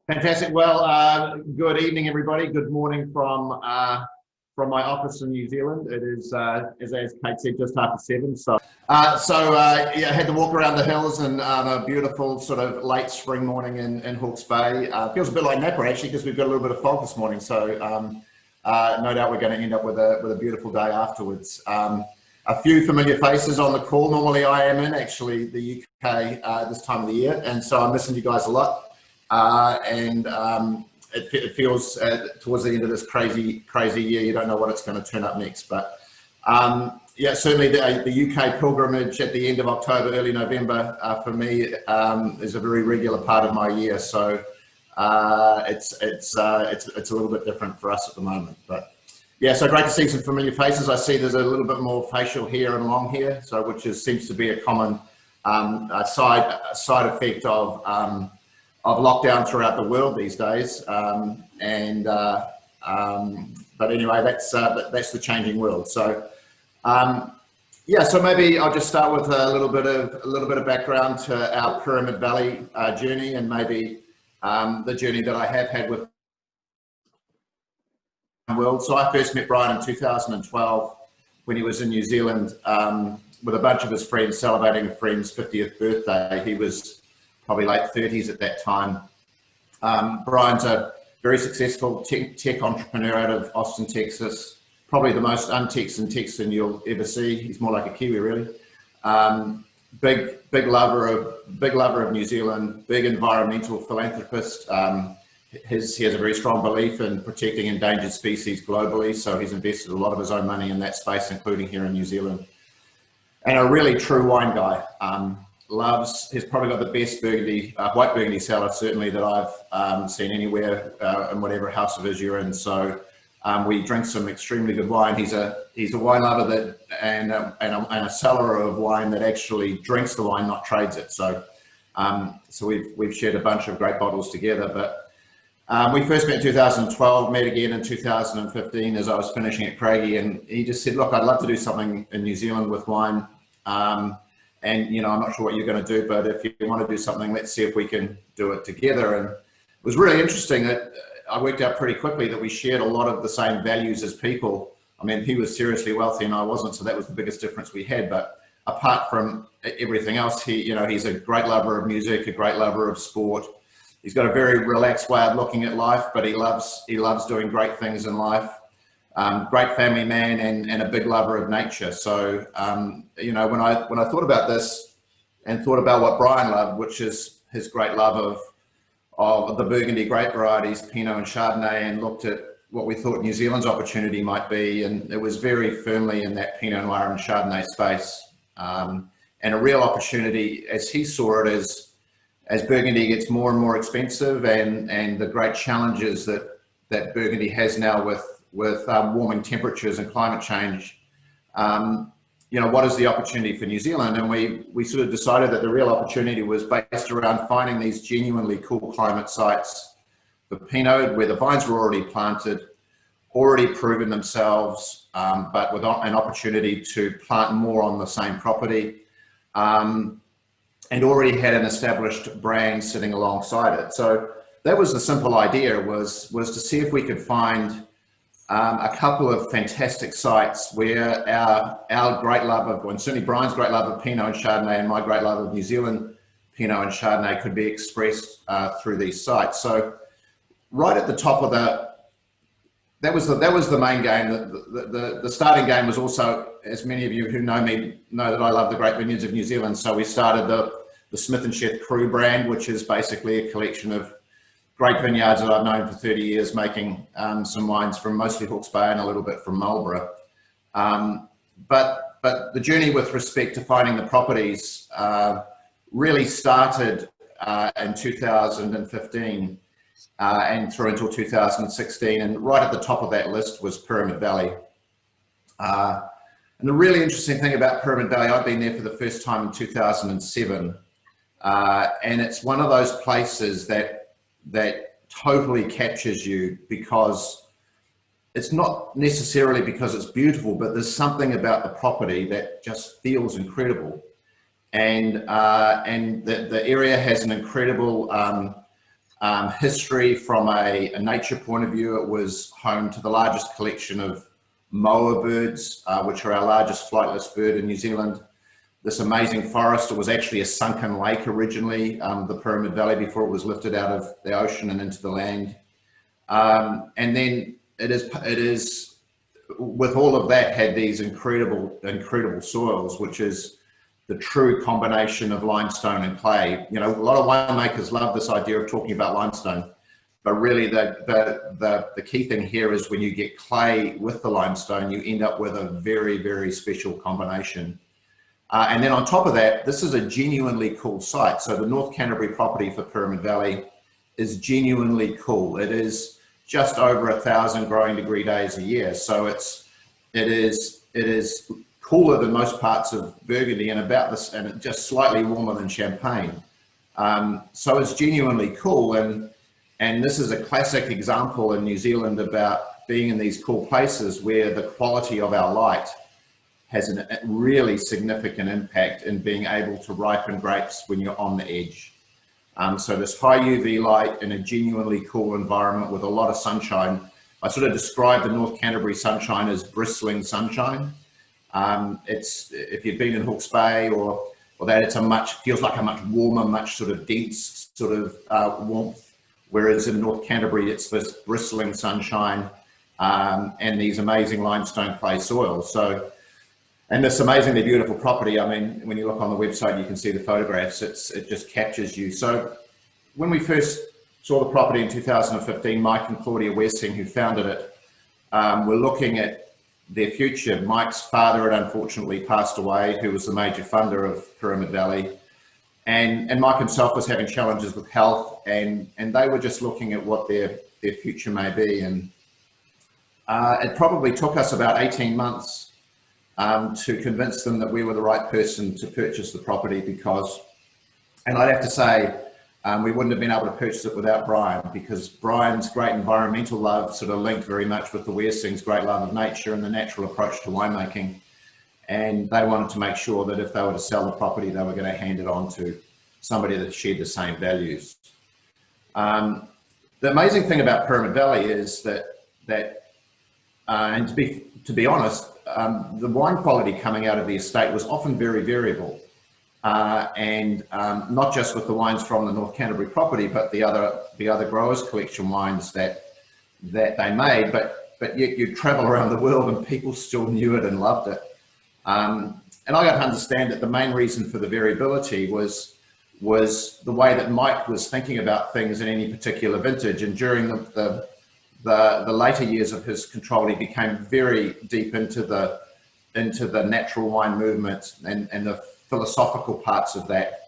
Fantastic. Well, good evening, everybody. Good morning from my office in New Zealand. It is, as Kate said, just after 7. Yeah, I had to walk around the hills and a beautiful sort of late spring morning in Hawke's Bay. Feels a bit like Napa actually, because we've got a little bit of fog this morning. So no doubt we're going to end up with a beautiful day afterwards. A few familiar faces on the call. Normally I am in actually the UK this time of the year, and so I'm missing you guys a lot. It feels towards the end of this crazy year, you don't know what it's going to turn up next. But yeah, certainly the UK pilgrimage at the end of October, early November for me is a very regular part of my year. So it's a little bit different for us at the moment. But yeah, so great to see some familiar faces. I see there's a little bit more facial hair and long hair, so seems to be a common side effect of lockdown throughout the world these days. But anyway, that's the changing world. So yeah, so maybe I'll just start with a little bit of background to our Pyramid Valley journey, and maybe the journey that I have had with world. So I first met Brian in 2012 when he was in New Zealand with a bunch of his friends celebrating a friend's 50th birthday. He was probably late 30s at that time. Brian's a very successful tech entrepreneur out of Austin, Texas. Probably the most un-Texan Texan you'll ever see. He's more like a Kiwi, really. Big lover of New Zealand. Big environmental philanthropist. He has a very strong belief in protecting endangered species globally, so he's invested a lot of his own money in that space, including here in New Zealand. And a really true wine guy. He's probably got the best Burgundy, white Burgundy cellar certainly that I've seen anywhere in whatever house of his you're in. So we drink some extremely good wine. He's a wine lover and a seller of wine that actually drinks the wine, not trades it. So we've shared a bunch of great bottles together. But we first met in 2012, met again in 2015 as I was finishing at Craigie, and he just said, "Look, I'd love to do something in New Zealand with wine. And, you know, I'm not sure what you're going to do, but if you want to do something, let's see if we can do it together." And it was really interesting that I worked out pretty quickly that we shared a lot of the same values as people. I mean, he was seriously wealthy and I wasn't, so that was the biggest difference we had. But apart from everything else, he's a great lover of music, a great lover of sport. He's got a very relaxed way of looking at life, but he loves doing great things in life. Great family man and a big lover of nature. So, you know, when I thought about this and thought about what Brian loved, which is his great love of the Burgundy grape varieties, Pinot and Chardonnay, and looked at what we thought New Zealand's opportunity might be, and it was very firmly in that Pinot Noir and Chardonnay space, and a real opportunity as he saw it as Burgundy gets more and more expensive, and the great challenges that Burgundy has now with warming temperatures and climate change. You know, what is the opportunity for New Zealand? And we sort of decided that the real opportunity was based around finding these genuinely cool climate sites for Pinot, where the vines were already planted, already proven themselves, but with an opportunity to plant more on the same property, and already had an established brand sitting alongside it. So that was the simple idea, was to see if we could find a couple of fantastic sites where our great love of, and certainly Brian's great love of Pinot and Chardonnay, and my great love of New Zealand Pinot and Chardonnay could be expressed through these sites. So right at the top of that was the main game. The starting game was also, as many of you who know me know, that I love the great vineyards of New Zealand. So we started the Smith and Chef Crew brand, which is basically a collection of great vineyards that I've known for 30 years, making some wines from mostly Hawke's Bay and a little bit from Marlborough. But the journey with respect to finding the properties really started in 2015 and through until 2016. And right at the top of that list was Pyramid Valley. And the really interesting thing about Pyramid Valley, I've been there for the first time in 2007. And it's one of those places that totally captures you, because it's not necessarily because it's beautiful, but there's something about the property that just feels incredible. And the area has an incredible History from a nature point of view, it was home to the largest collection of moa birds, which are our largest flightless bird in New Zealand. This amazing forest, it was actually a sunken lake originally, the Pyramid Valley, before it was lifted out of the ocean and into the land. And then it is, with all of that, had these incredible soils, which is the true combination of limestone and clay. You know, a lot of winemakers love this idea of talking about limestone, but really the key thing here is when you get clay with the limestone, you end up with a very, very special combination. And then on top of that, this is a genuinely cool site. So the North Canterbury property for Pyramid Valley is genuinely cool. It is just over 1,000 growing degree days a year. So it is cooler than most parts of Burgundy and about this, and just slightly warmer than Champagne. So it's genuinely cool, and this is a classic example in New Zealand about being in these cool places where the quality of our light has a really significant impact in being able to ripen grapes when you're on the edge. So this high UV light in a genuinely cool environment with a lot of sunshine. I sort of describe the North Canterbury sunshine as bristling sunshine. If you've been in Hawke's Bay or that, feels like a much warmer, much sort of dense sort of warmth. Whereas in North Canterbury, it's this bristling sunshine and these amazing limestone clay soils. So, and this amazingly beautiful property. I mean, when you look on the website, you can see the photographs. It just captures you. So when we first saw the property in 2015, Mike and Claudia Wessing, who founded it, were looking at their future. Mike's father had unfortunately passed away, who was the major funder of Pyramid Valley. And Mike himself was having challenges with health, and they were just looking at what their future may be. And it probably took us about 18 months to convince them that we were the right person to purchase the property, because, and I'd have to say, we wouldn't have been able to purchase it without Brian, because Brian's great environmental love sort of linked very much with the Wessing's great love of nature and the natural approach to winemaking. And they wanted to make sure that if they were to sell the property, they were going to hand it on to somebody that shared the same values. The amazing thing about Pyramid Valley is that and to be honest, the wine quality coming out of the estate was often very variable. And not just with the wines from the North Canterbury property, but the other growers' collection wines that they made. But yet you'd travel around the world and people still knew it and loved it. And I got to understand that the main reason for the variability was the way that Mike was thinking about things in any particular vintage. And during the later years of his control, he became very deep into the natural wine movement and the philosophical parts of that.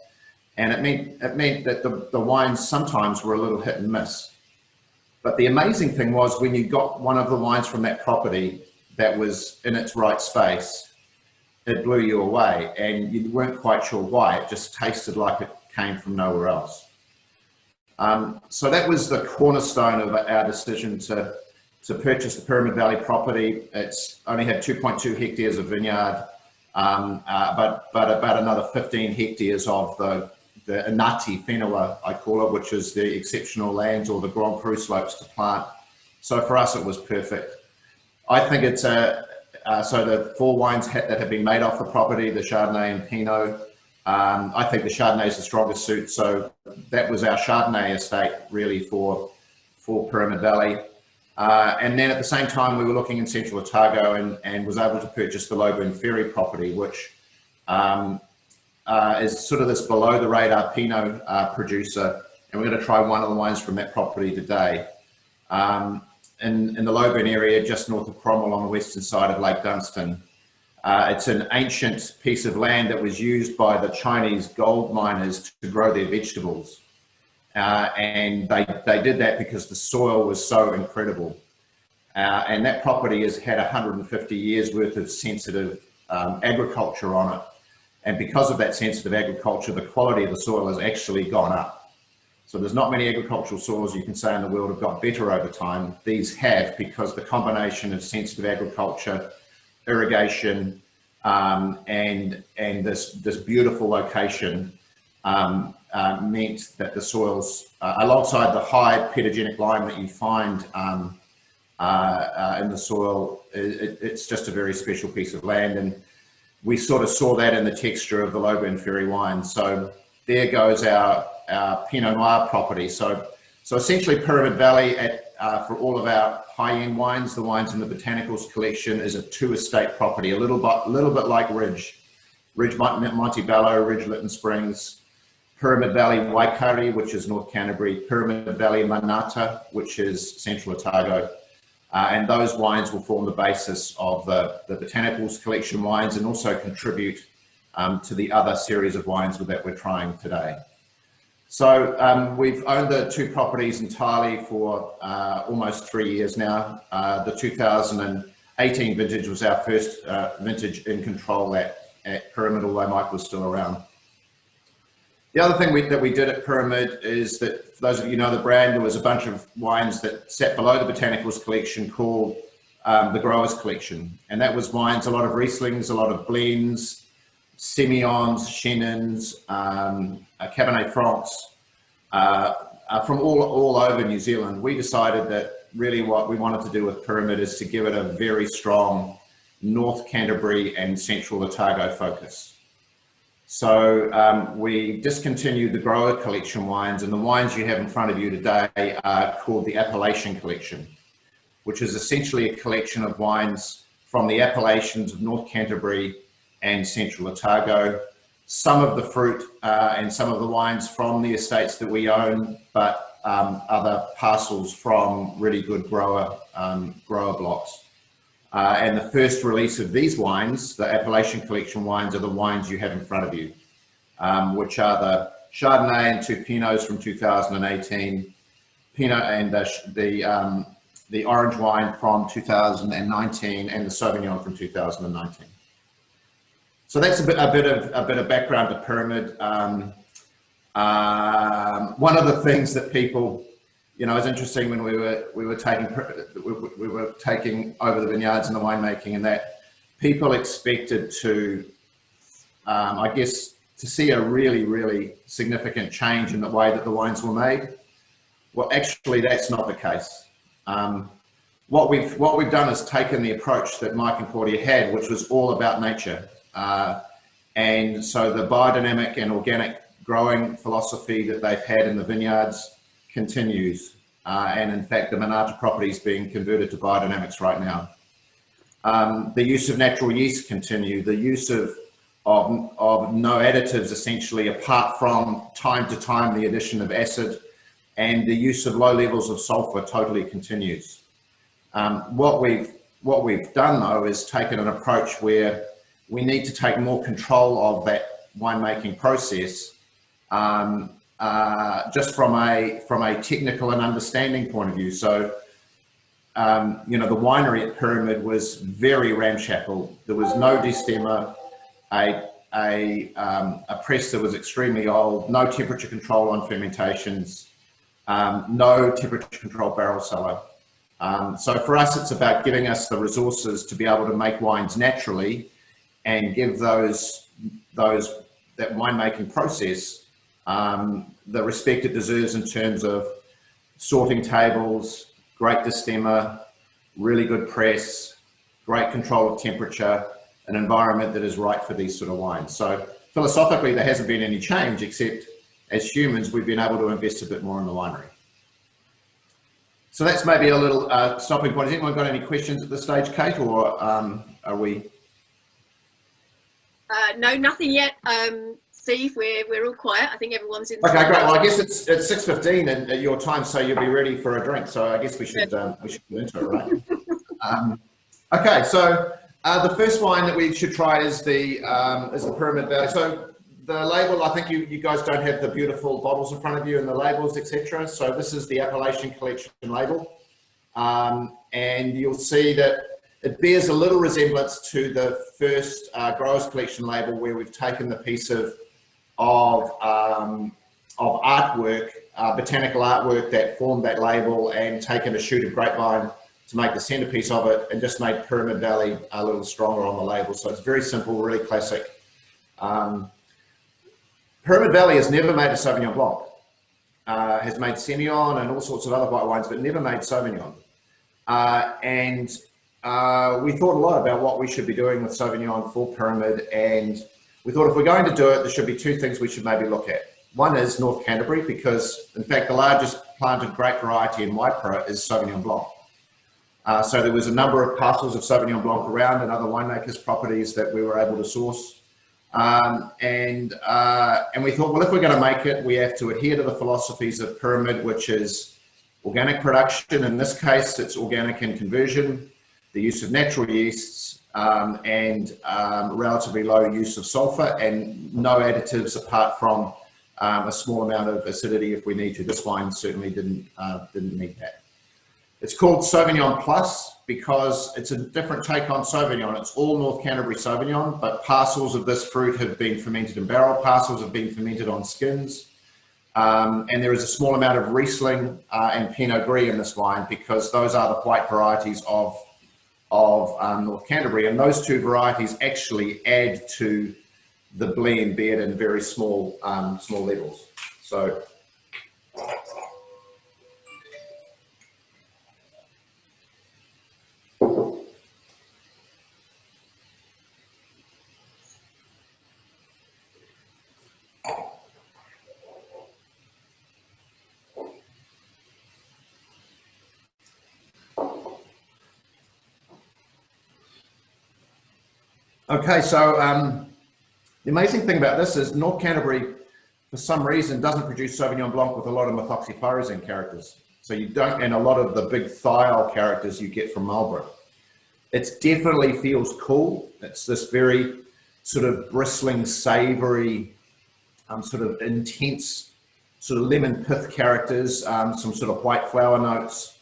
And it meant that the wines sometimes were a little hit and miss. But the amazing thing was, when you got one of the wines from that property that was in its right space, it blew you away, and you weren't quite sure why. It just tasted like it came from nowhere else. So that was the cornerstone of our decision to purchase the Pyramid Valley property. It's only had 2.2 hectares of vineyard, but about another 15 hectares of the Inati Whenua, I call it, which is the exceptional lands or the Grand Cru slopes to plant. So for us, it was perfect. I think it's so the 4 wines that have been made off the property, the Chardonnay and Pinot, I think the Chardonnay is the strongest suit. So that was our Chardonnay estate really for Pyramid Valley. And then at the same time, we were looking in Central Otago and was able to purchase the Loburn Ferry property, which is sort of this below the radar Pinot producer. And we're going to try one of the wines from that property today. In the Loburn area, just north of Cromwell on the western side of Lake Dunstan. It's an ancient piece of land that was used by the Chinese gold miners to grow their vegetables. And they did that because the soil was so incredible. And that property has had 150 years worth of sensitive agriculture on it. And because of that sensitive agriculture, the quality of the soil has actually gone up. So there's not many agricultural soils you can say in the world have got better over time. These have, because the combination of sensitive agriculture, irrigation, and this beautiful location meant that the soils, alongside the high pedogenic lime that you find in the soil, it's just a very special piece of land. And we sort of saw that in the texture of the Logan Ferry wine. So there goes our Pinot Noir property. So essentially Pyramid Valley, for all of our high-end wines, the wines in the Botanicals collection, is a two-estate property, a little bit like Ridge Montebello, Ridge Lytton Springs, Pyramid Valley Waikari, which is North Canterbury, Pyramid Valley Manata, which is Central Otago. And those wines will form the basis of the Botanicals collection wines, and also contribute to the other series of wines that we're trying today. So we've owned the two properties entirely for almost 3 years now. The 2018 vintage was our first vintage in control at Pyramid, although Mike was still around. The other thing that we did at Pyramid is that, for those of you who know the brand, there was a bunch of wines that sat below the Botanicals collection called the Growers Collection. And that was wines, a lot of Rieslings, a lot of blends, Semillons, Chenin's, Cabernet Francs, from all over New Zealand. We decided that really what we wanted to do with Pyramid is to give it a very strong North Canterbury and Central Otago focus. So we discontinued the Grower Collection wines, and the wines you have in front of you today are called the Appellation Collection, which is essentially a collection of wines from the appellations of North Canterbury and Central Otago. Some of the fruit and some of the wines from the estates that we own, but other parcels from really good grower blocks. And the first release of these wines, the Appellation Collection wines, are the wines you have in front of you, which are the Chardonnay and two Pinots from 2018, Pinot and the orange wine from 2019, and the Sauvignon from 2019. So that's a bit of background to Pyramid. One of the things that people, it's interesting when we were taking over the vineyards and the winemaking, and that people expected to, I guess, to see a really significant change in the way that the wines were made. Well, actually, that's not the case. What we've done is taken the approach that Mike and Claudia had, which was all about nature. And so the biodynamic and organic growing philosophy that they've had in the vineyards continues. And in fact, the Manata property is being converted to biodynamics right now. The use of natural yeast continue. The use of no additives, essentially, apart from time to time the addition of acid, and the use of low levels of sulfur totally continues. What we've done, though, is taken an approach where we need to take more control of that winemaking process, just from a technical and understanding point of view. So, the winery at Pyramid was very ramshackle. There was no destemmer, a press that was extremely old, no temperature control on fermentations, no temperature control barrel cellar. So for us, it's about giving us the resources to be able to make wines naturally, and give that winemaking process the respect it deserves in terms of sorting tables, great destemmer, really good press, great control of temperature, an environment that is right for these sort of wines. So philosophically, there hasn't been any change, except as humans, we've been able to invest a bit more in the winery. So that's maybe a little stopping point. Has anyone got any questions at this stage, Kate, or are we? No, nothing yet. Steve, we're all quiet. I think everyone's in. Okay, great. Well, I guess it's 6:15 at your time, so you'll be ready for a drink. So I guess we should get into it, right? Okay, so the first wine that we should try is the Pyramid Valley. So the label, I think you guys don't have the beautiful bottles in front of you and the labels, etc. So this is the Appellation Collection label, and you'll see that it bears a little resemblance to the first Growers Collection label, where we've taken the piece of artwork, botanical artwork that formed that label, and taken a shoot of grapevine to make the centerpiece of it, and just made Pyramid Valley a little stronger on the label. So it's very simple, really classic. Pyramid Valley has never made a Sauvignon Blanc. Has made Semillon and all sorts of other white wines, but never made Sauvignon. And we thought a lot about what we should be doing with Sauvignon for Pyramid, and we thought if we're going to do it, there should be two things we should maybe look at. One is North Canterbury, because in fact the largest planted grape variety in Waipara is Sauvignon Blanc. So there was a number of parcels of Sauvignon Blanc around and other winemakers' properties that we were able to source. And we thought, well, if we're going to make it, we have to adhere to the philosophies of Pyramid, which is organic production. In this case, it's organic in conversion, the use of natural yeasts, and relatively low use of sulfur, and no additives apart from a small amount of acidity if we need to. This wine certainly didn't need that. It's called Sauvignon Plus because it's a different take on Sauvignon. It's all North Canterbury Sauvignon, but parcels of this fruit have been fermented in barrel, parcels have been fermented on skins. And there is a small amount of Riesling and Pinot Gris in this wine because those are the white varieties of North Canterbury. And those two varieties actually add to the blend, be it in very small levels. So. Okay, so the amazing thing about this is North Canterbury, for some reason, doesn't produce Sauvignon Blanc with a lot of methoxypyrazine characters. So you don't, and a lot of the big thiol characters you get from Marlborough. It definitely feels cool. It's this very sort of bristling, savory, sort of intense, sort of lemon pith characters, some sort of white flower notes.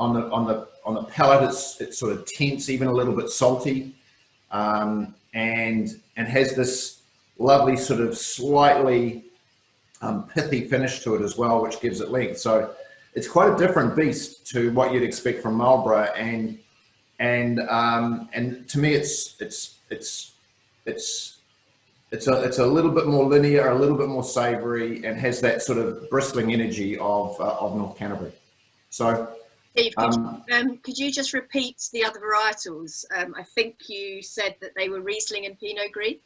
On the palate, it's sort of tense, even a little bit salty. And has this lovely sort of slightly pithy finish to it as well, which gives it length. So it's quite a different beast to what you'd expect from Marlborough, and to me it's a little bit more linear, a little bit more savoury, and has that sort of bristling energy of North Canterbury. So. Steve, could you just repeat the other varietals? I think you said that they were Riesling and Pinot Gris.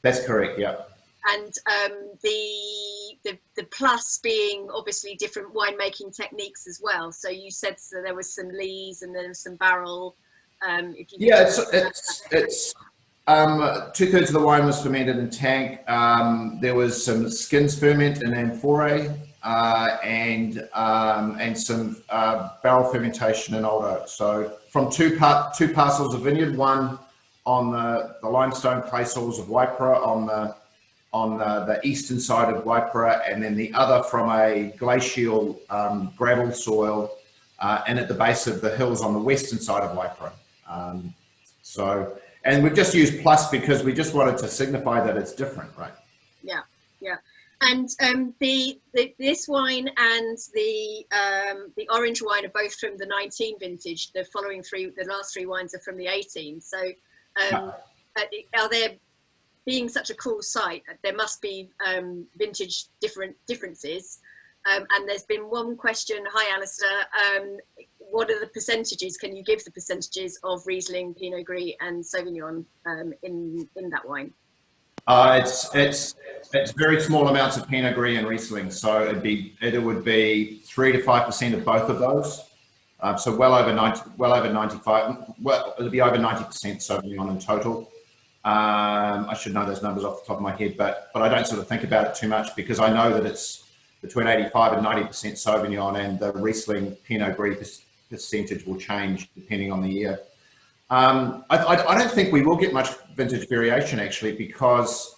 That's correct, yeah. And the plus being obviously different winemaking techniques as well. So you said so there was some lees and there was some barrel. If you it's 2/3 of the wine was fermented in tank. There was some skins ferment in amphora. And some barrel fermentation in old oak. So from two parcels of vineyard, one on the limestone clay soils of Waipara on the eastern side of Waipara, and then the other from a glacial gravel soil and at the base of the hills on the western side of Waipara. And we've just used plus because we just wanted to signify that it's different, right? Yeah, yeah. And this wine and the orange wine are both from the 19 vintage. The last three wines are from the 18. So are there, being such a cool site, there must be vintage differences. And there's been one question. Hi, Alistair. What are the percentages? Can you give the percentages of Riesling, Pinot Gris, and Sauvignon in that wine? It's very small amounts of Pinot Gris and Riesling, so it would be 3 to 5% of both of those. So well over 95. Well, it'll be over 90% Sauvignon in total. I should know those numbers off the top of my head, but I don't sort of think about it too much because I know that it's between 85 and 90% Sauvignon, and the Riesling Pinot Gris percentage will change depending on the year. I don't think we will get much vintage variation actually, because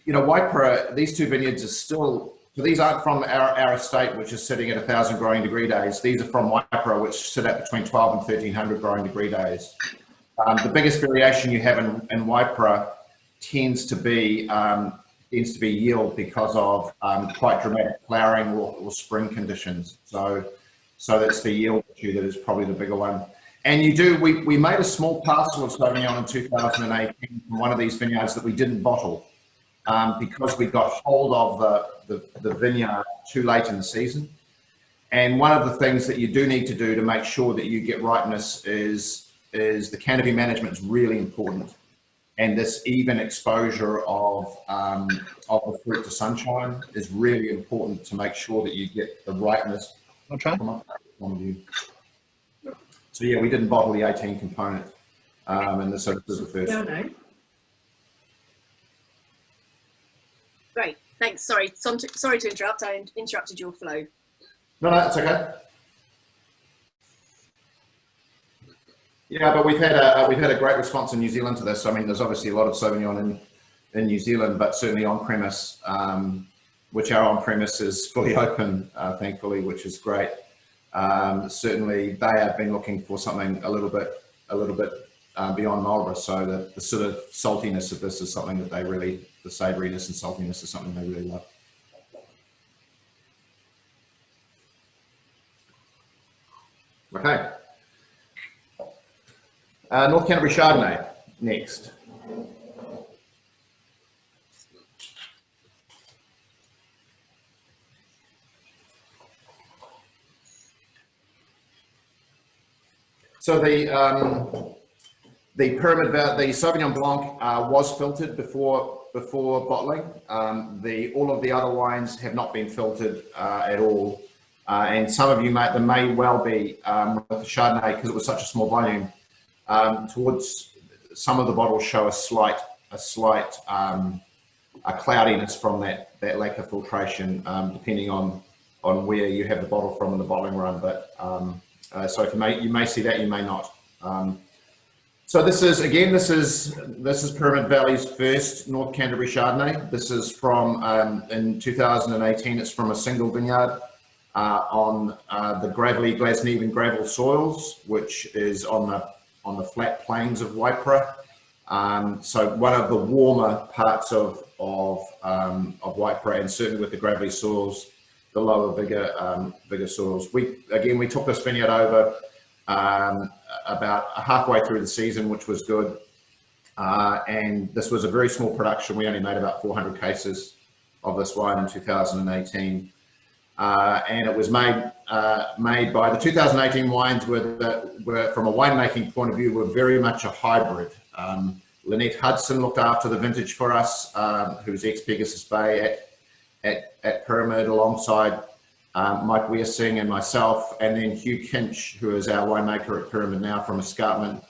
Waipara, these two vineyards are still, so these aren't from our estate, which is sitting at 1,000 growing degree days. These are from Waipara, which sit at between 12 and 1,300 growing degree days. The biggest variation you have in Waipara tends to be yield because of quite dramatic flowering or spring conditions. So that's the yield issue that is probably the bigger one. And we made a small parcel of Sauvignon in 2018 from one of these vineyards that we didn't bottle. because we got hold of the vineyard too late in the season. And one of the things that you do need to do to make sure that you get ripeness is the canopy management is really important. And this even exposure of the fruit to sunshine is really important to make sure that you get the ripeness. I'll try. So yeah, we didn't bottle the 18 component, and so this is the first. No. Great, thanks. Sorry to interrupt. I interrupted your flow. No, that's okay. Yeah, but we've had a great response in New Zealand to this. I mean, there's obviously a lot of Sauvignon in New Zealand, but certainly on premise, which our on premise is fully open, thankfully, which is great. Certainly, they have been looking for something a little bit beyond Marlborough. So the sort of saltiness of this is something that they really, the savouriness and saltiness is something they really love. Okay. North Canterbury Chardonnay next. So the Pyramid Valley, the Sauvignon Blanc was filtered before bottling. All of the other wines have not been filtered at all, and some of you may well be with the Chardonnay, because it was such a small volume. Towards some of the bottles show a slight cloudiness from that lack of filtration, depending on where you have the bottle from in the bottling run. But so you may see that, you may not. So this is Pyramid Valley's first North Canterbury Chardonnay. This is from in 2018. It's from a single vineyard on the gravelly Glasnevin gravel soils, which is on the flat plains of Waipara. So one of the warmer parts of Waipara, and certainly with the gravelly soils, the lower, bigger soils. We took this vineyard over about halfway through the season, which was good. And this was a very small production. We only made about 400 cases of this wine in 2018. And it was made by the 2018 wines were from a winemaking point of view, were very much a hybrid. Lynette Hudson looked after the vintage for us, who's ex-Pegasus Bay at Pyramid, alongside Mike Weersing and myself, and then Hugh Kinch, who is our winemaker at Pyramid now from Escarpment.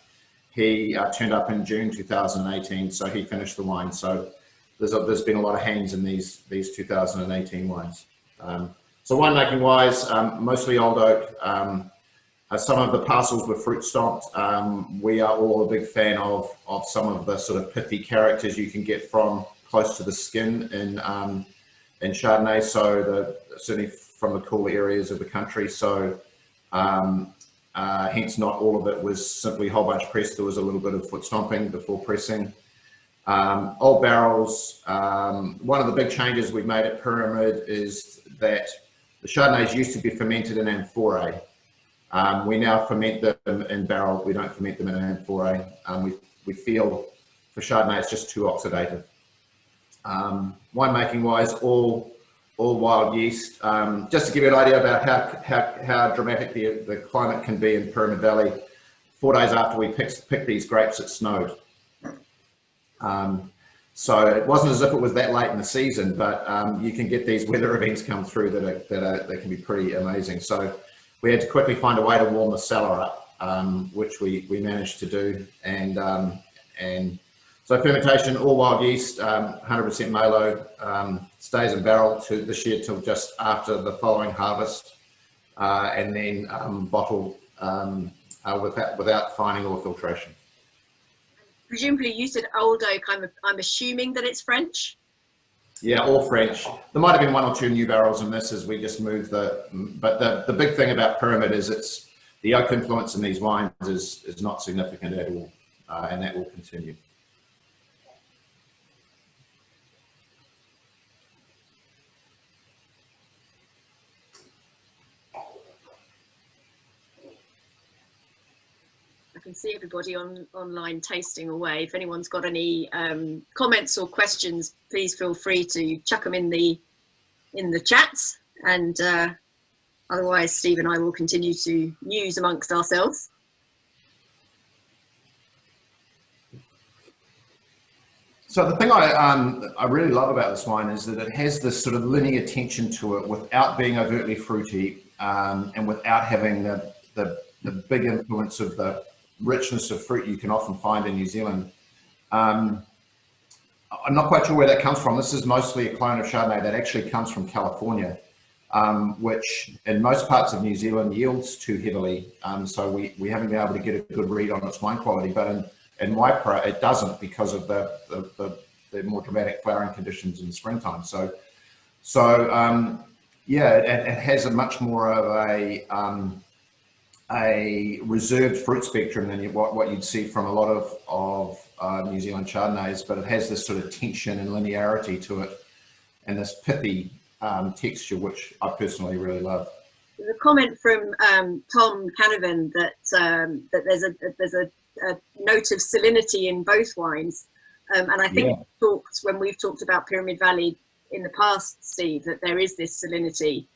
He turned up in June 2018, so he finished the wine. So there's been a lot of hands in these 2018 wines. So winemaking wise, mostly old oak. Some of the parcels were fruit stomped. We are all a big fan of some of the sort of pithy characters you can get from close to the skin in Chardonnay. So certainly from the cool areas of the country. So hence not all of it was simply whole bunch pressed. There was a little bit of foot stomping before pressing. Old barrels. One of the big changes we've made at Pyramid is that the Chardonnays used to be fermented in amphorae. We now ferment them in barrel. We don't ferment them in an amphorae. We feel for Chardonnay it's just too oxidative. Winemaking wise, all wild yeast. Just to give you an idea about how dramatic the climate can be in Pyramid Valley, 4 days after we picked these grapes, it snowed. So it wasn't as if it was that late in the season, but you can get these weather events come through that can be pretty amazing. So we had to quickly find a way to warm the cellar up, which we managed to do. And so fermentation, all wild yeast, 100% Malo, stays in barrel to this year till just after the following harvest, and then bottled without fining or filtration. Presumably you said old oak. I'm assuming that it's French. Yeah, all French. There might have been 1 or 2 new barrels in this as we just moved but the big thing about Pyramid is the oak influence in these wines is not significant at all, and that will continue. can see everybody online tasting away. If anyone's got any comments or questions, please feel free to chuck them in the chat, and otherwise Steve and I will continue to muse amongst ourselves. So the thing I really love about this wine is that it has this sort of linear tension to it without being overtly fruity, and without having the big influence of the richness of fruit you can often find in New Zealand. I'm not quite sure where that comes from. This is mostly a clone of Chardonnay that actually comes from California, which in most parts of New Zealand yields too heavily. So we haven't been able to get a good read on its wine quality, but in Waipara it doesn't, because of the more dramatic flowering conditions in the springtime. Yeah, it has a much more of a reserved fruit spectrum than what you'd see from a lot of New Zealand Chardonnays, but it has this sort of tension and linearity to it, and this pithy texture, which I personally really love. There's a comment from Tom Canavan that there's a note of salinity in both wines, and I think when we've talked about Pyramid Valley in the past, Steve, that there is this salinity.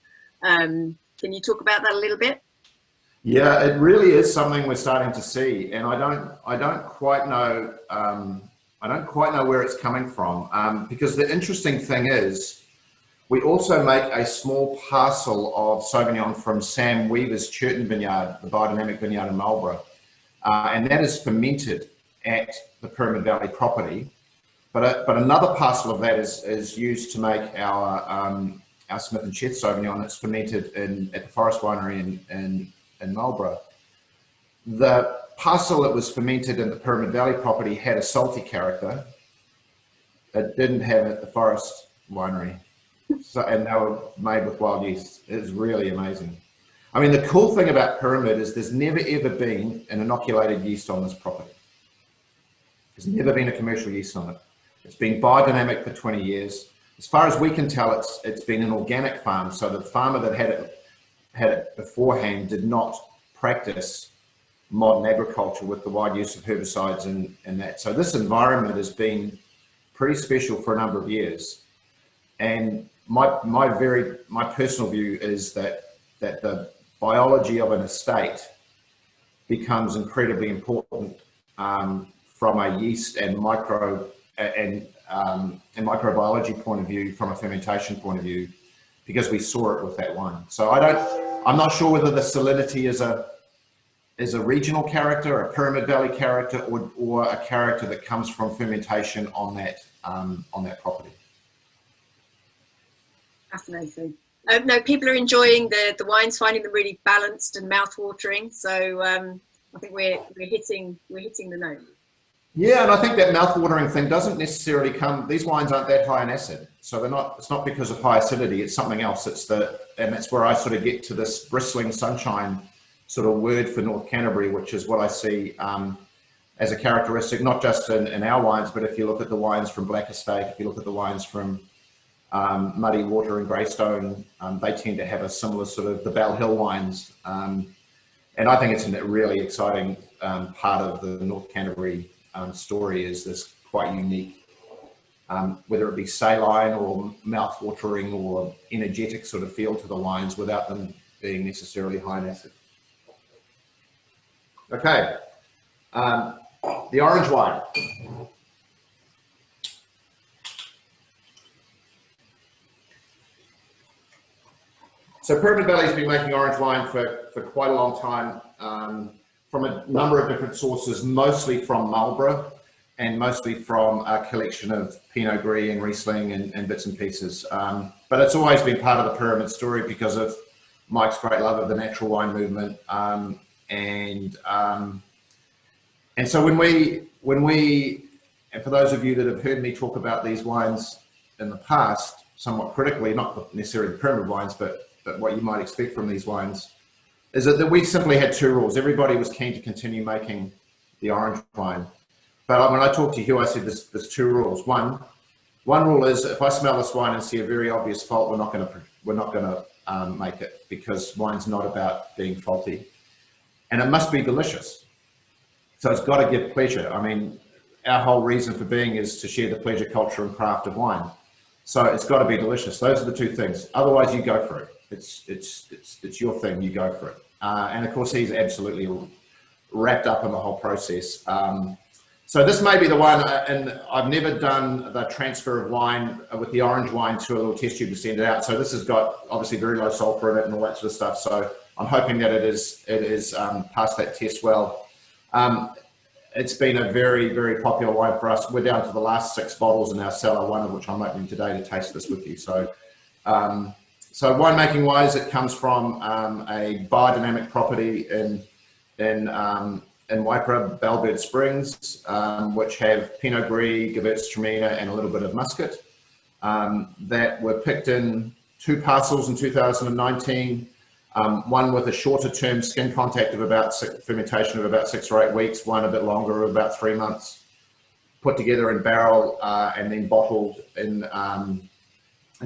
Can you talk about that a little bit? Yeah, it really is something we're starting to see, and I don't quite know where it's coming from, because the interesting thing is we also make a small parcel of Sauvignon from Sam Weaver's Churton vineyard, the biodynamic vineyard in Marlborough, and that is fermented at the Pyramid Valley property. But another parcel of that is used to make our Smith and Cheth Sauvignon. It's fermented at the Forest Winery in Marlborough. The parcel that was fermented in the Pyramid Valley property had a salty character. It didn't have at the Forest Winery. And they were made with wild yeast. It was really amazing. I mean, the cool thing about Pyramid is there's never ever been an inoculated yeast on this property. There's never been a commercial yeast on it. It's been biodynamic for 20 years. As far as we can tell, it's been an organic farm. So the farmer that had it beforehand did not practice modern agriculture with the wide use of herbicides and that. So this environment has been pretty special for a number of years. And my personal view is that the biology of an estate becomes incredibly important from a yeast and microbiology point of view, from a fermentation point of view, because we saw it with that wine. So I'm not sure whether the salinity is a regional character, a Pyramid Valley character, or a character that comes from fermentation on that property. Fascinating. No, people are enjoying the wines, finding them really balanced and mouth-watering. So I think we're hitting the note. Yeah, and I think that mouth-watering thing doesn't necessarily come. These wines aren't that high in acid, so they're not. It's not because of high acidity. It's something else. And that's where I sort of get to this bristling sunshine sort of word for North Canterbury, which is what I see as a characteristic, not just in our wines, but if you look at the wines from Black Estate, if you look at the wines from Muddy Water and Greystone, they tend to have a similar sort of the Bell Hill wines. And I think it's a really exciting part of the North Canterbury story, is this quite unique, whether it be saline or mouth-watering or energetic sort of feel to the wines without them being necessarily high in acid. Okay, the orange wine. So Pyramid Valley's been making orange wine for quite a long time, from a number of different sources, mostly from Marlborough and mostly from a collection of Pinot Gris and Riesling and bits and pieces. But it's always been part of the Pyramid story because of Mike's great love of the natural wine movement. And so when we, and for those of you that have heard me talk about these wines in the past, somewhat critically, not necessarily the Pyramid wines, but what you might expect from these wines, is that we simply had two rules. Everybody was keen to continue making the orange wine. But when I talked to Hugh, I said there's two rules. One rule is if I smell this wine and see a very obvious fault, we're not going to make it, because wine's not about being faulty. And it must be delicious. So it's got to give pleasure. I mean, our whole reason for being is to share the pleasure, culture, and craft of wine. So it's got to be delicious. Those are the two things. Otherwise, you go for it. It's your thing. You go for it. And of course, he's absolutely wrapped up in the whole process. So this may be the one, and I've never done the transfer of wine with the orange wine to a little test tube to send it out. So this has got obviously very low sulfur in it and all that sort of stuff. So I'm hoping that it is passed that test well. It's been a very, very popular wine for us. We're down to the last 6 bottles in our cellar, one of which I'm opening today to taste this with you. So, so winemaking wise, it comes from a biodynamic property in Waipara, Bellbird Springs, which have Pinot Gris, Gewürztraminer, and a little bit of Muscat, that were picked in 2 parcels in 2019. One with a shorter term skin contact of about fermentation of about 6 or 8 weeks, one a bit longer of about 3 months, put together in barrel and then bottled in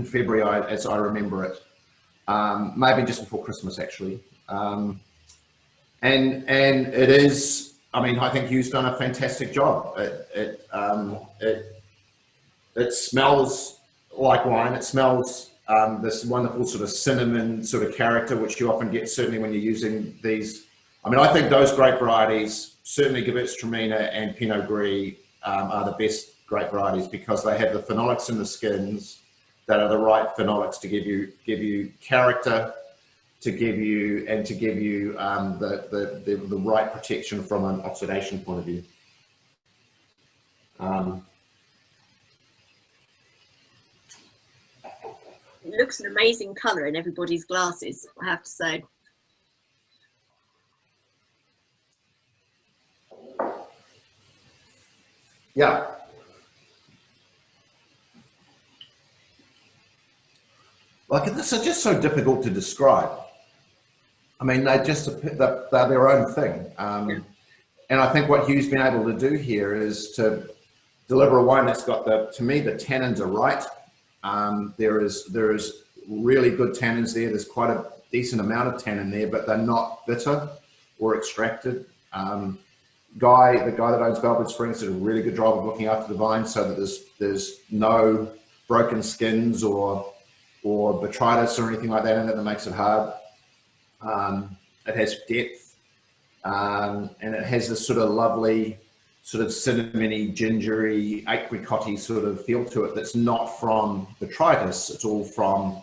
February, as I remember it, maybe just before Christmas actually. And it is, I mean, I think Hugh's done a fantastic job. It smells like wine. It smells this wonderful sort of cinnamon sort of character, which you often get certainly when you're using these. I mean, I think those grape varieties, certainly Gewürztraminer and Pinot Gris, are the best grape varieties because they have the phenolics in the skins that are the right phenolics to give you character, to give you the right protection from an oxidation point of view. It looks an amazing colour in everybody's glasses, I have to say. Yeah. Like, this is just so difficult to describe. I mean, they're their own thing. Yeah. And I think what Hugh's been able to do here is to deliver a wine that's got to me, the tannins are right. There is really good tannins there. There's quite a decent amount of tannin there, but they're not bitter or extracted. The guy that owns Bellbird Springs did a really good job of looking after the vine so that there's no broken skins or botrytis or anything like that in it that makes it hard. It has depth, and it has this sort of lovely sort of cinnamony, gingery, apricot-y sort of feel to it that's not from botrytis. It's all from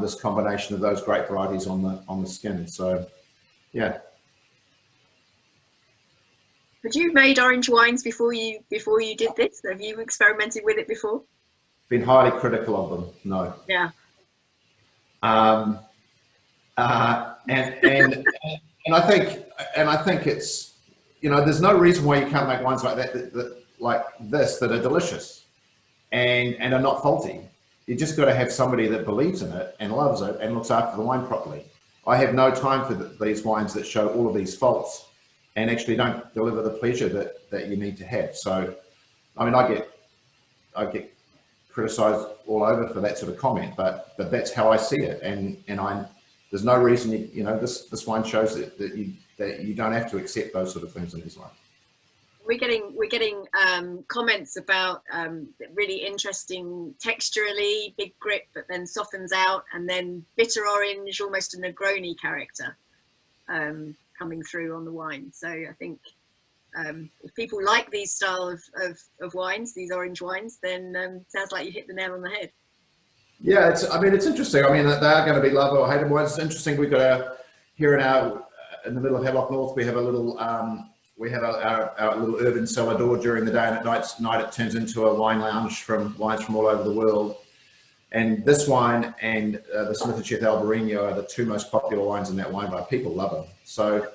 this combination of those grape varieties on the skin. So, yeah. Had you made orange wines before you did this? Have you experimented with it before? Been highly critical of them. No. Yeah. And I think it's, you know, there's no reason why you can't make wines like that like this that are delicious and are not faulty. You just got to have somebody that believes in it and loves it and looks after the wine properly. I have no time for these wines that show all of these faults and actually don't deliver the pleasure that you need to have. So, I mean, I get criticized all over for that sort of comment, but that's how I see it. And there's no reason, you know, this wine shows that you don't have to accept those sort of things in this wine. We're getting comments about really interesting texturally, big grip, but then softens out, and then bitter orange, almost a Negroni character coming through on the wine. So I think if people like these style of wines, these orange wines, then sounds like you hit the nail on the head. Yeah, it's interesting. I mean, they are going to be love or hated wines. It's interesting. We've got here in the middle of Hadlock North, we have a little our little urban cellar door during the day, and at night it turns into a wine lounge from wines from all over the world. And this wine and the Smith & Cheth Albarino are the 2 most popular wines in that wine bar. People love them. So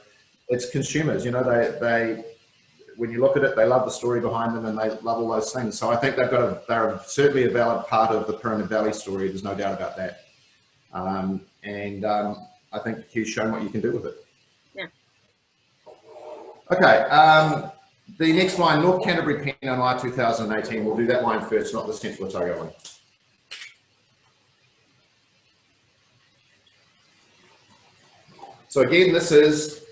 it's consumers, you know, they when you look at it, they love the story behind them and they love all those things. So I think they're certainly a valid part of the Pyramid Valley story. There's no doubt about that. I think Hugh's shown what you can do with it. Yeah. Okay. The next wine, North Canterbury Pinot Noir 2018. We'll do that wine first, not the Central Otago one. So again, this is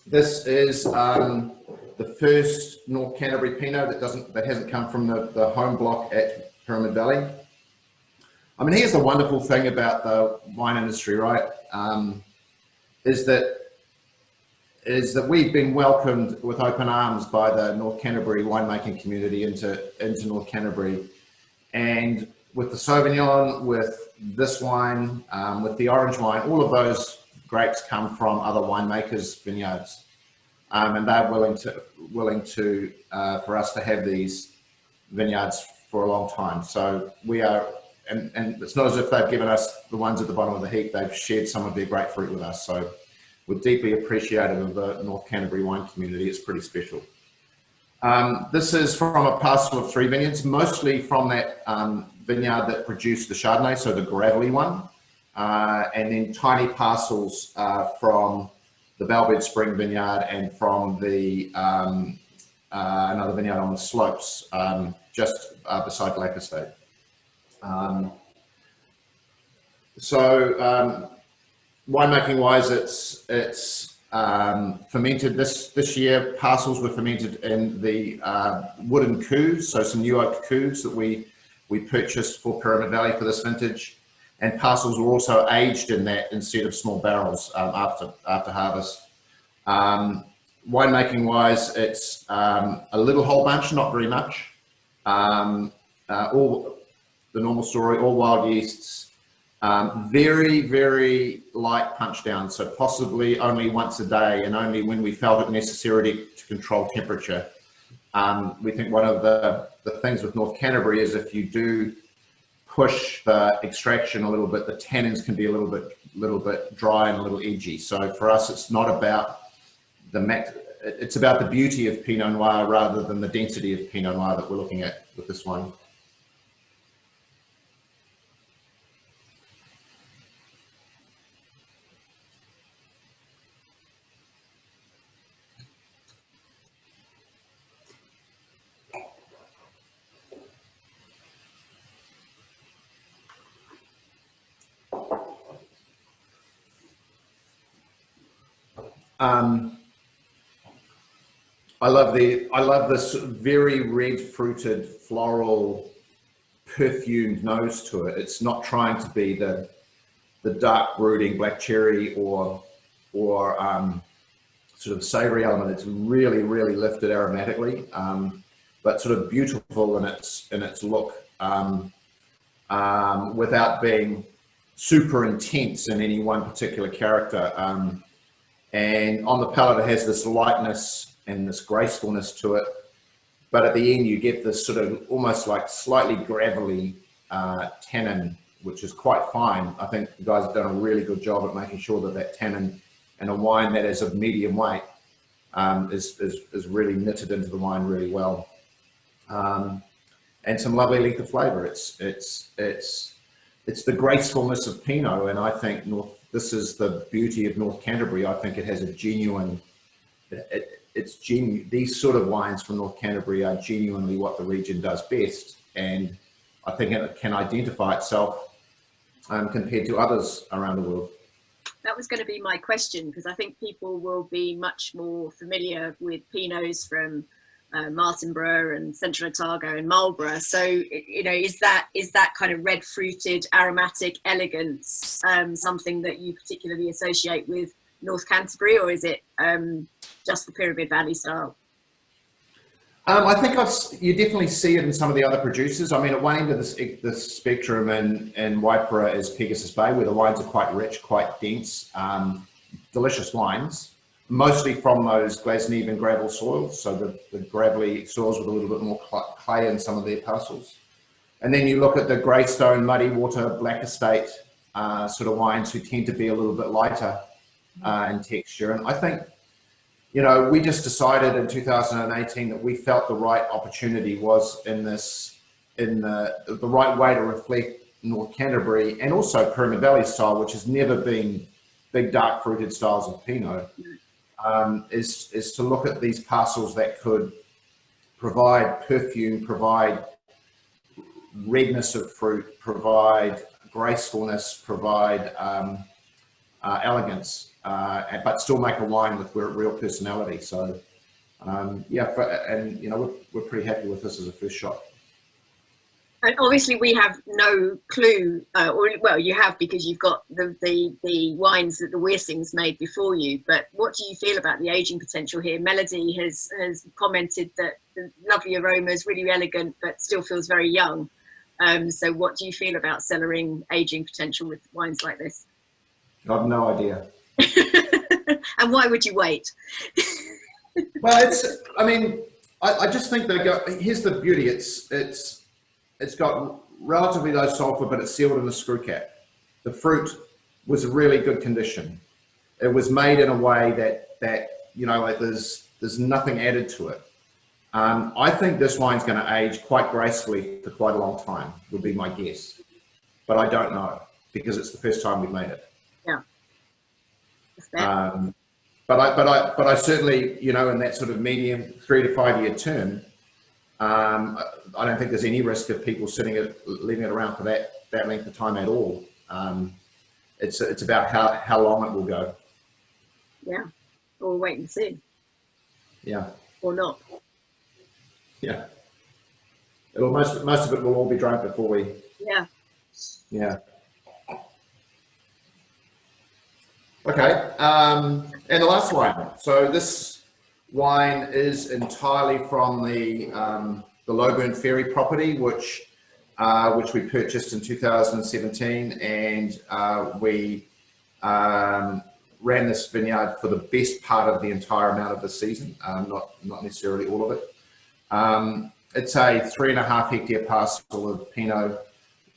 This is the first North Canterbury Pinot that hasn't come from the home block at Pyramid Valley. I mean, here's the wonderful thing about the wine industry, right? Is that we've been welcomed with open arms by the North Canterbury winemaking community into North Canterbury. And with the Sauvignon, with this wine, with the orange wine, all of those grapes come from other winemakers' vineyards. And they're willing to for us to have these vineyards for a long time. So we are, and it's not as if they've given us the ones at the bottom of the heap, they've shared some of their grapefruit with us. So we're deeply appreciative of the North Canterbury wine community. It's pretty special. This is from a parcel of 3 vineyards, mostly from that vineyard that produced the Chardonnay, so the gravelly one, and then tiny parcels from the Bellbed Spring vineyard and from the another vineyard on the slopes just beside Blanc estate. Winemaking wise, it's fermented this year. Parcels were fermented in the wooden coups, so some new oak coups that we purchased for Pyramid Valley for this vintage, and parcels were also aged in that instead of small barrels after harvest. Winemaking wise, it's a little whole bunch, not very much. All the normal story, all wild yeasts. Very, very light punch down, so possibly only once a day and only when we felt it necessary to control temperature. We think one of the things with North Canterbury is if you do push the extraction a little bit, the tannins can be a little bit dry and a little edgy. So for us, it's not about it's about the beauty of Pinot Noir rather than the density of Pinot Noir that we're looking at with this one. I love this very red fruited floral perfumed nose to it. It's not trying to be the dark brooding black cherry or sort of savory element. It's really, really lifted aromatically, but sort of beautiful in its look, without being super intense in any one particular character. And on the palate, it has this lightness and this gracefulness to it, but at the end you get this sort of almost like slightly gravelly tannin, which is quite fine. I think the guys have done a really good job at making sure that that tannin in a wine that is of medium weight is really knitted into the wine really well, and some lovely length of flavour. It's the gracefulness of Pinot, and I think this is the beauty of North Canterbury. I think it has a genuine. These sort of wines from North Canterbury are genuinely what the region does best, and I think it can identify itself compared to others around the world. That was going to be my question, because I think people will be much more familiar with Pinots from Martinborough and Central Otago and Marlborough. So, you know, is that kind of red fruited, aromatic elegance something that you particularly associate with North Canterbury, or is it just the Pyramid Valley style? I think you definitely see it in some of the other producers. I mean, at one end of the spectrum in Waipara is Pegasus Bay, where the wines are quite rich, quite dense, delicious wines, mostly from those Glasnevin gravel soils, so the gravelly soils with a little bit more clay in some of their parcels. And then you look at the Greystone, Muddy Water, Black Estate sort of wines, who tend to be a little bit lighter in texture. And I think, you know, we just decided in 2018 that we felt the right opportunity was in the right way to reflect North Canterbury and also Pyramid Valley style, which has never been big dark fruited styles of Pinot, is to look at these parcels that could provide perfume, provide redness of fruit, provide gracefulness, provide elegance, but still make a wine with real personality. So yeah, and you know, we're pretty happy with this as a first shot. And obviously we have no clue, or well, you have, because you've got the wines that the Weersings made before you. But what do you feel about the aging potential here? Melody has commented that the lovely aromas, really elegant, but still feels very young. So what do you feel about cellaring aging potential with wines like this? I've no idea. And why would you wait? Well, I mean, I just think here's the beauty. It's got relatively low sulfur, but it's sealed in a screw cap. The fruit was a really good condition. It was made in a way that you know, like there's nothing added to it. I think this wine's going to age quite gracefully for quite a long time, would be my guess. But I don't know, because it's the first time we've made it. Yeah. But I certainly, you know, in that sort of medium 3 to 5 year term, I don't think there's any risk of people leaving it around for that length of time at all. It's about how long it will go. Yeah, we'll wait and see. Yeah. Or not. Yeah. Most of it will all be drunk before we. Yeah. Yeah. Okay. And the last wine. So this wine is entirely from the Lowburn Ferry property, which we purchased in 2017, and we ran this vineyard for the best part of the entire amount of the season, not necessarily all of it. It's a 3.5 hectare parcel of Pinot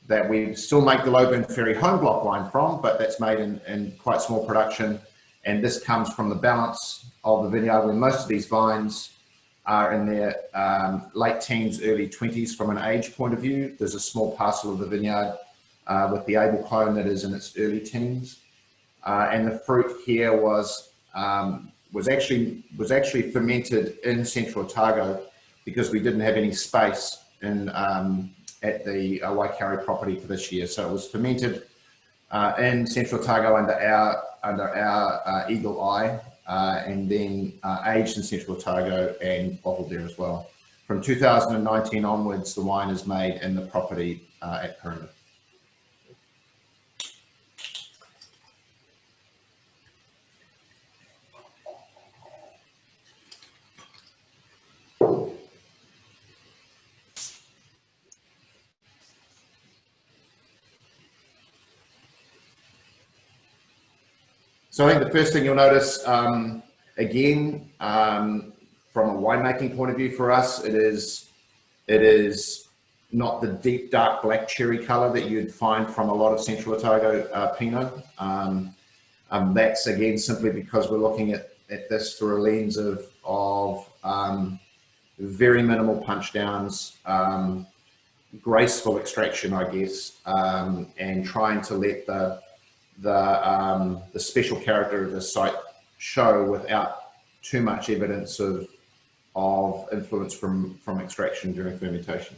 that we still make the Lowburn Ferry home block wine from, but that's made in quite small production. And this comes from the balance of the vineyard, where most of these vines are in their late teens, early 20s from an age point of view. There's a small parcel of the vineyard with the Abel clone that is in its early teens. And the fruit here was actually fermented in Central Otago, because we didn't have any space at the Waikari property for this year. So it was fermented in Central Otago under our eagle eye, and then aged in Central Otago and bottled there as well. From 2019 onwards, the wine is made in the property at Pyramid. So I think the first thing you'll notice, again, from a winemaking point of view for us, it is not the deep dark black cherry color that you'd find from a lot of Central Otago Pinot. That's again simply because we're looking at this through a lens of very minimal punch downs, graceful extraction, I guess, and trying to let the special character of the site show without too much evidence of influence from extraction during fermentation.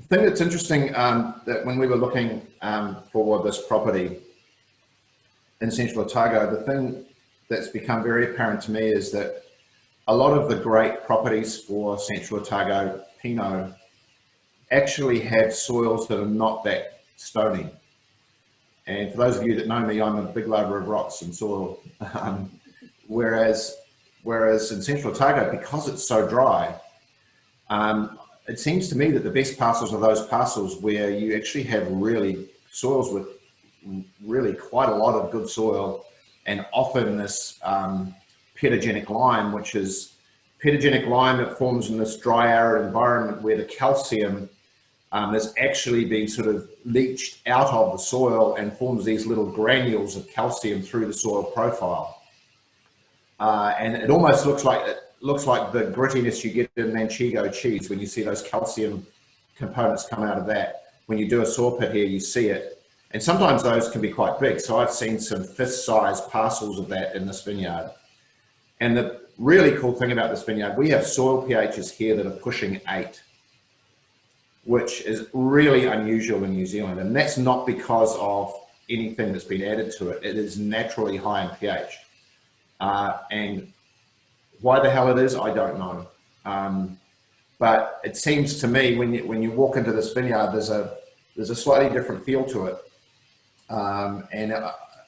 The thing that's interesting, that when we were looking for this property in Central Otago, the thing that's become very apparent to me is that a lot of the great properties for Central Otago Pinot actually have soils that are not that stony. And for those of you that know me, I'm a big lover of rocks and soil. Whereas in Central Otago, because it's so dry, it seems to me that the best parcels are those parcels where you actually have really soils with really quite a lot of good soil, and often this pedogenic lime, which is pedogenic lime that forms in this dry, arid environment where the calcium is actually being sort of leached out of the soil and forms these little granules of calcium through the soil profile. And it almost looks like the grittiness you get in Manchego cheese when you see those calcium components come out of that. when you do a saw pit here, you see it. And sometimes those can be quite big. So I've seen some fist-sized parcels of that in this vineyard. And the really cool thing about this vineyard, we have soil pHs here that are pushing 8, which is really unusual in New Zealand. And that's not because of anything that's been added to it. It is naturally high in pH. And why the hell it is, I don't know. But it seems to me when you walk into this vineyard, there's a slightly different feel to it.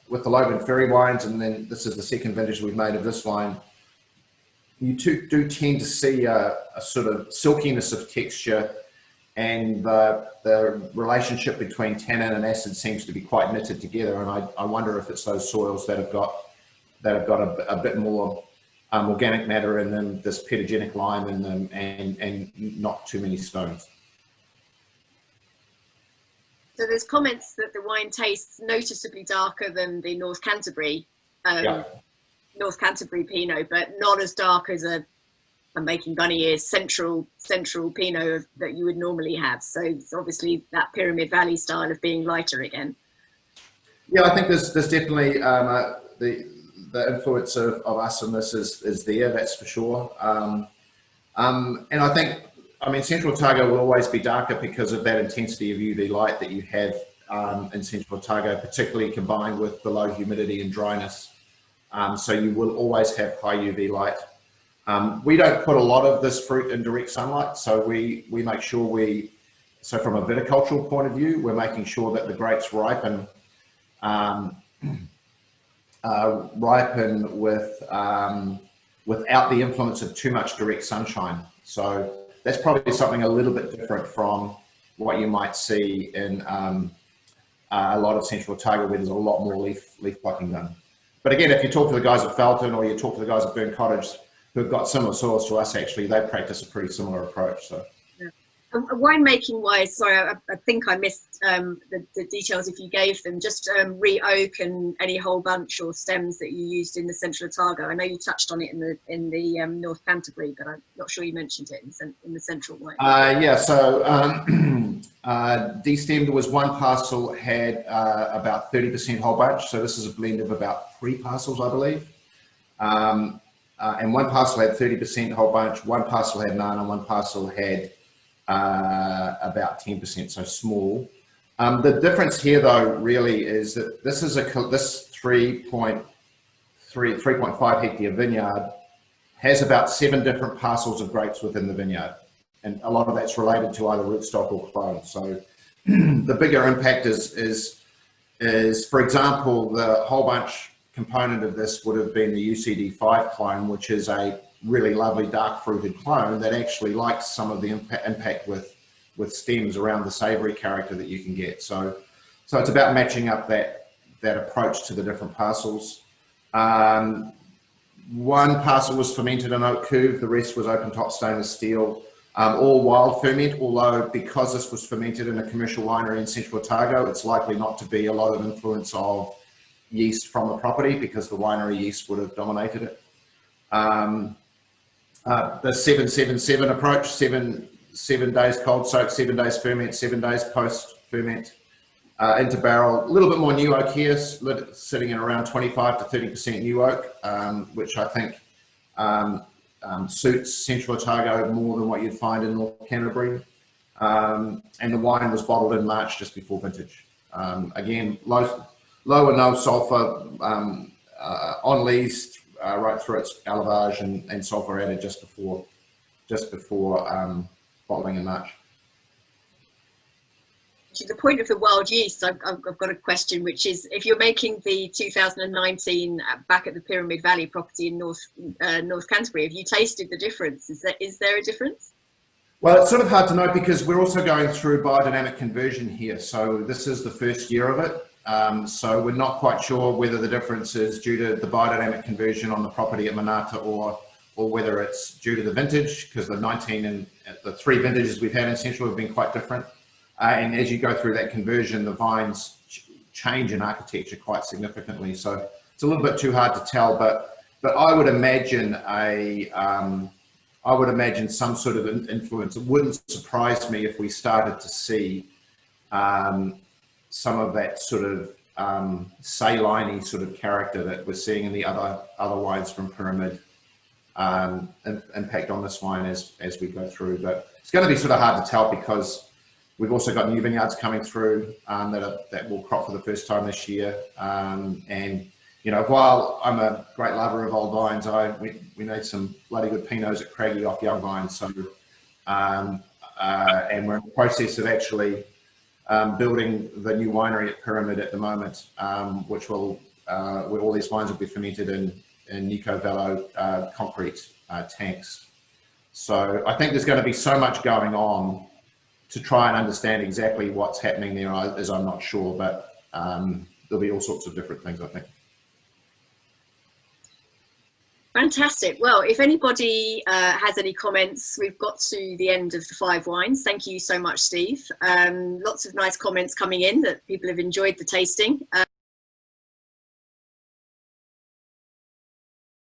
With the Logan Ferry wines, and then this is the second vintage we've made of this wine, you do tend to see a sort of silkiness of texture, and the relationship between tannin and acid seems to be quite knitted together. And I wonder if it's those soils that have got a bit more organic matter in them, this pedogenic lime in them, and not too many stones. So there's comments that the wine tastes noticeably darker than the North Canterbury, North Canterbury Pinot, but not as dark as I'm making bunny ears, central Pinot that you would normally have. So it's obviously that Pyramid Valley style of being lighter again. Yeah, I think there's definitely the influence of us in this is there, that's for sure. And I think, Central Otago will always be darker because of that intensity of UV light that you have in Central Otago, particularly combined with the low humidity and dryness. So you will always have high UV light. We don't put a lot of this fruit in direct sunlight, so we make sure so from a viticultural point of view, we're making sure that the grapes ripen without the influence of too much direct sunshine. So that's probably something a little bit different from what you might see in a lot of Central Otago, where there's a lot more leaf plucking done. But again, if you talk to the guys at Felton or you talk to the guys at Burn Cottage, who've got similar soils to us, actually, they practice a pretty similar approach. So. Winemaking wise, sorry, I think I missed the details if you gave them. Just re-oak and any whole bunch or stems that you used in the Central Otago. I know you touched on it in the North Canterbury, but I'm not sure you mentioned it in the Central wine. Yeah, so destemmed was one parcel had about 30% whole bunch. So this is a blend of about 3 parcels, I believe. And one parcel had 30% whole bunch, one parcel had none, and one parcel had about 10%, so small. The difference here, though, really is that this 3.5 hectare vineyard has about 7 different parcels of grapes within the vineyard, and a lot of that's related to either rootstock or clone. So the bigger impact is, for example, the whole bunch component of this would have been the UCD5 clone, which is a really lovely dark fruited clone that actually likes some of the impact with stems around the savory character that you can get. So it's about matching up that approach to the different parcels. One parcel was fermented in oak cuve, the rest was open top stainless steel, all wild ferment, although because this was fermented in a commercial winery in Central Otago, it's likely not to be a lot of influence of yeast from the property because the winery yeast would have dominated it. The 7-7-7 approach, 7 days cold soak, 7 days ferment, 7 days post ferment, into barrel. A little bit more new oak here, sitting at around 25 to 30% new oak, which I think suits Central Otago more than what you'd find in North Canterbury. And the wine was bottled in March just before vintage. Again, low and no sulfur, on lees right through its élevage, and sulfur added just before bottling in March. To the point of the wild yeast, I've got a question, which is, if you're making the 2019 back at the Pyramid Valley property in North Canterbury, have you tasted the difference? Is there a difference? Well, it's sort of hard to know because we're also going through biodynamic conversion here. So this is the first year of it. So we're not quite sure whether the difference is due to the biodynamic conversion on the property at Manata or whether it's due to the vintage, because the 19 and the 3 vintages we've had in Central have been quite different. And as you go through that conversion, the vines change in architecture quite significantly. So it's a little bit too hard to tell, but I would imagine some sort of influence. It wouldn't surprise me if we started to see some of that sort of saline-y sort of character that we're seeing in the other wines from Pyramid impact on this wine as we go through. But it's going to be sort of hard to tell because we've also got new vineyards coming through that will crop for the first time this year. And you know, while I'm a great lover of old vines, we made some bloody good Pinots at Craigie off young vines. So and we're in the process of actually building the new winery at Pyramid at the moment, which will where all these wines will be fermented in Nico Velo concrete tanks. So I think there's going to be so much going on to try and understand exactly what's happening there, as I'm not sure, but there'll be all sorts of different things, I think. Fantastic. Well, if anybody has any comments, we've got to the end of the 5 wines. Thank you so much, Steve. Lots of nice comments coming in that people have enjoyed the tasting.